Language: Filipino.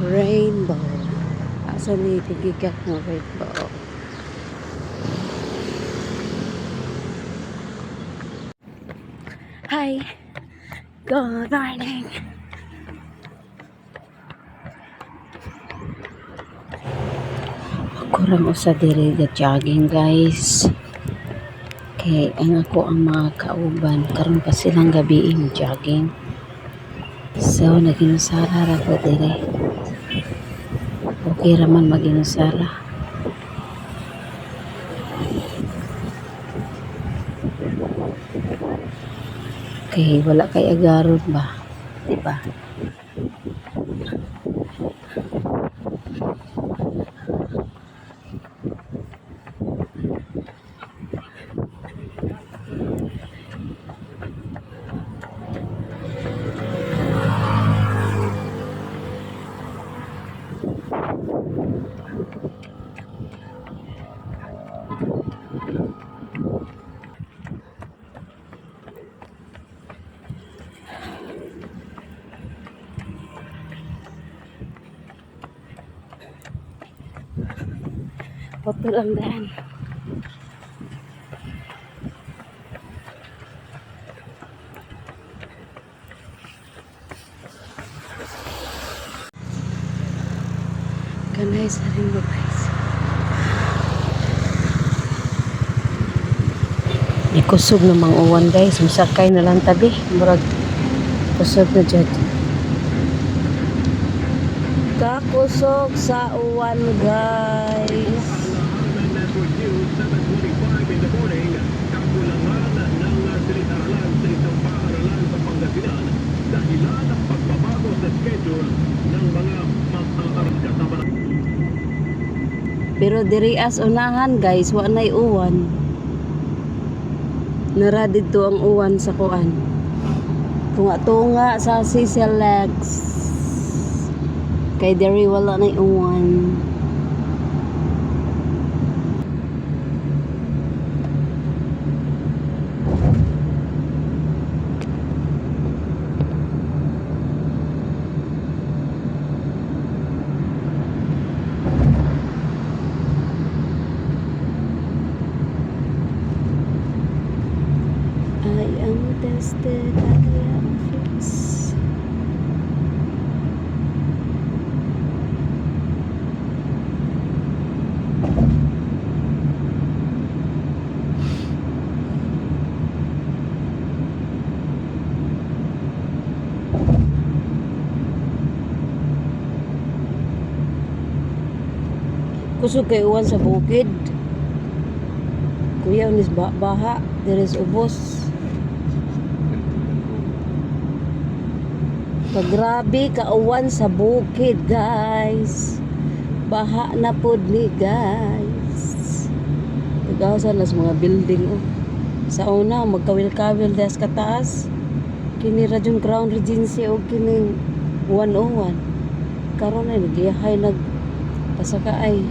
Rainbow. Asa ni tigikat mo rainbow? Hi. Good morning. Ako rin sa diri jogging guys. Kay ang ako ang mga kauban karon pa silang gabi jogging. So naginusara ra ko diri. Okay raman maginusara. Kay wala kay agaron ba? Diba? Putol ang daan. Ganay sa rin mo guys. Ikusog na mga uwan guys. Masakay na lang tabi. Murag kusog na dyan. Kakusog sa uwan guys. Pero diri as unahan guys, wa nay uwan. Nara dito ang uwan sa kuan. Tunga-tunga sa Siselex. Kay diri wala nay uwan. I am tested, I am fixed. Kusog kay uwan sa bukid. Kuya unis baha, there is ubos. Grabe kauwan sa bukid guys. Baha na pod ni guys. Tagawasan nas mga building oh. Sa una magkawil-kawil das kataas. Kini ra jud Crown Regency o kini 101. Karon ay nagiyahay nag pasaka ay